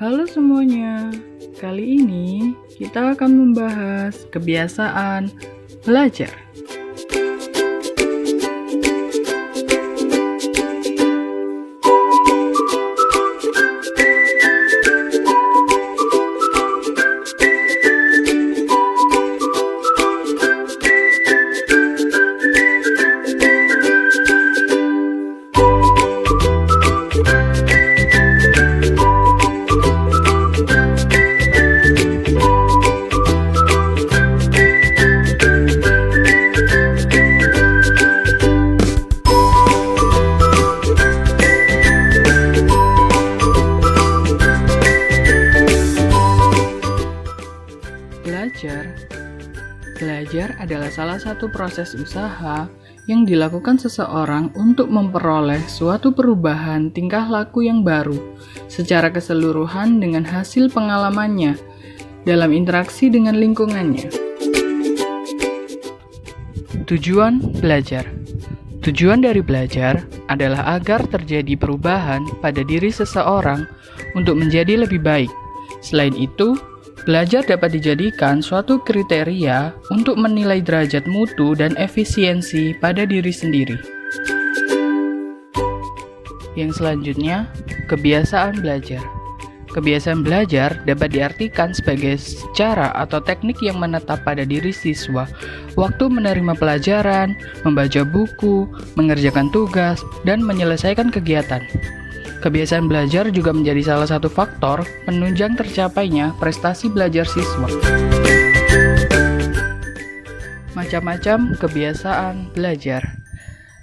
Halo semuanya, kali ini kita akan membahas kebiasaan belajar. Belajar adalah salah satu proses usaha yang dilakukan seseorang untuk memperoleh suatu perubahan tingkah laku yang baru secara keseluruhan dengan hasil pengalamannya dalam interaksi dengan lingkungannya. Tujuan belajar. Tujuan dari belajar adalah agar terjadi perubahan pada diri seseorang untuk menjadi lebih baik. Selain itu, belajar dapat dijadikan suatu kriteria untuk menilai derajat mutu dan efisiensi pada diri sendiri. Yang selanjutnya, kebiasaan belajar. Kebiasaan belajar dapat diartikan sebagai cara atau teknik yang menetap pada diri siswa waktu menerima pelajaran, membaca buku, mengerjakan tugas, dan menyelesaikan kegiatan. Kebiasaan belajar juga menjadi salah satu faktor penunjang tercapainya prestasi belajar siswa. Macam-macam kebiasaan belajar.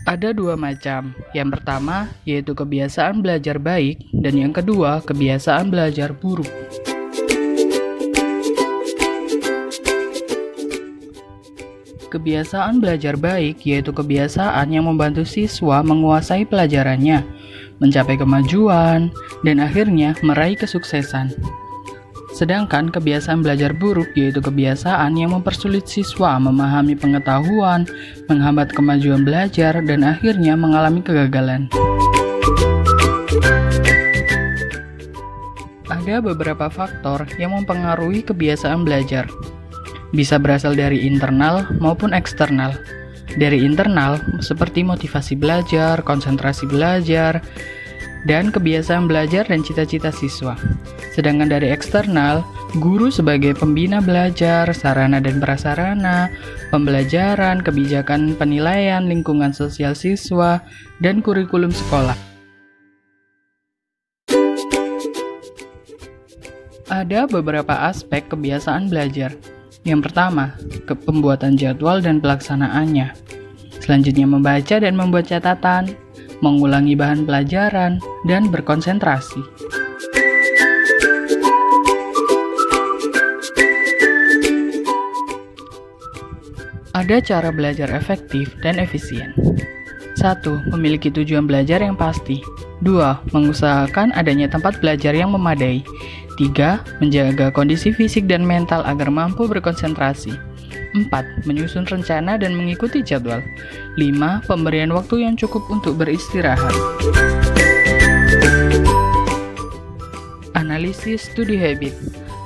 Ada dua macam. Yang pertama yaitu kebiasaan belajar baik dan yang kedua kebiasaan belajar buruk. Kebiasaan belajar baik yaitu kebiasaan yang membantu siswa menguasai pelajarannya, mencapai kemajuan, dan akhirnya meraih kesuksesan. Sedangkan kebiasaan belajar buruk yaitu kebiasaan yang mempersulit siswa memahami pengetahuan, menghambat kemajuan belajar, dan akhirnya mengalami kegagalan. Ada beberapa faktor yang mempengaruhi kebiasaan belajar. Bisa berasal dari internal maupun eksternal. Dari internal, seperti motivasi belajar, konsentrasi belajar, dan kebiasaan belajar dan cita-cita siswa. Sedangkan dari eksternal, guru sebagai pembina belajar, sarana dan prasarana, pembelajaran, kebijakan penilaian, lingkungan sosial siswa, dan kurikulum sekolah. Ada beberapa aspek kebiasaan belajar. Yang pertama, pembuatan jadwal dan pelaksanaannya. Selanjutnya membaca dan membuat catatan, mengulangi bahan pelajaran, dan berkonsentrasi. Ada cara belajar efektif dan efisien. 1. Memiliki tujuan belajar yang pasti. 2. Mengusahakan adanya tempat belajar yang memadai. 3. Menjaga kondisi fisik dan mental agar mampu berkonsentrasi. 4. Menyusun rencana dan mengikuti jadwal. 5. Pemberian waktu yang cukup untuk beristirahat. Analisis studi habit.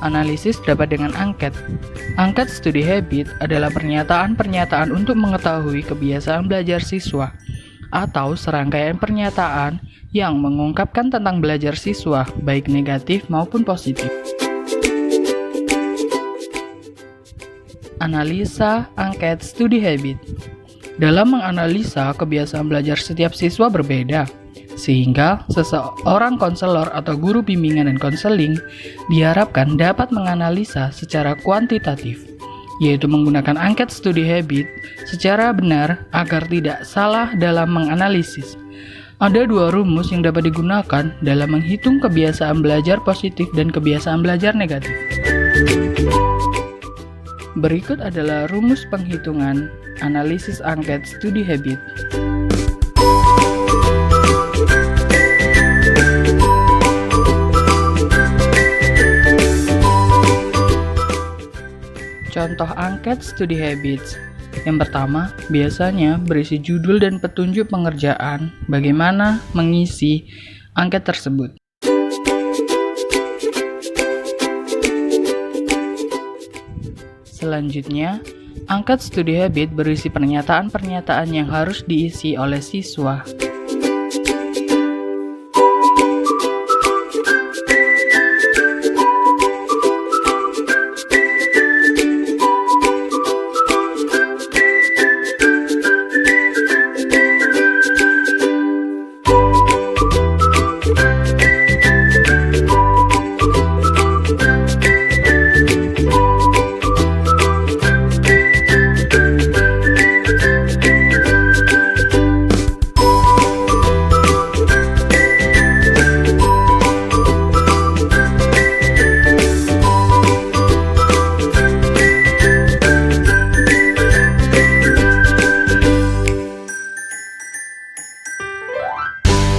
Analisis dapat dengan angket. Angket studi habit adalah pernyataan-pernyataan untuk mengetahui kebiasaan belajar siswa atau serangkaian pernyataan yang mengungkapkan tentang belajar siswa, baik negatif maupun positif. Analisa angket studi habit. Dalam menganalisa kebiasaan belajar setiap siswa berbeda, sehingga seseorang konselor atau guru bimbingan dan konseling diharapkan dapat menganalisa secara kuantitatif, yaitu menggunakan angket studi habit secara benar agar tidak salah dalam menganalisis. Ada dua rumus yang dapat digunakan dalam menghitung kebiasaan belajar positif dan kebiasaan belajar negatif. Berikut adalah rumus penghitungan analisis angket studi habit. Contoh angket studi habits. Yang pertama, biasanya berisi judul dan petunjuk pengerjaan bagaimana mengisi angket tersebut. Selanjutnya, angkat studi habit berisi pernyataan-pernyataan yang harus diisi oleh siswa.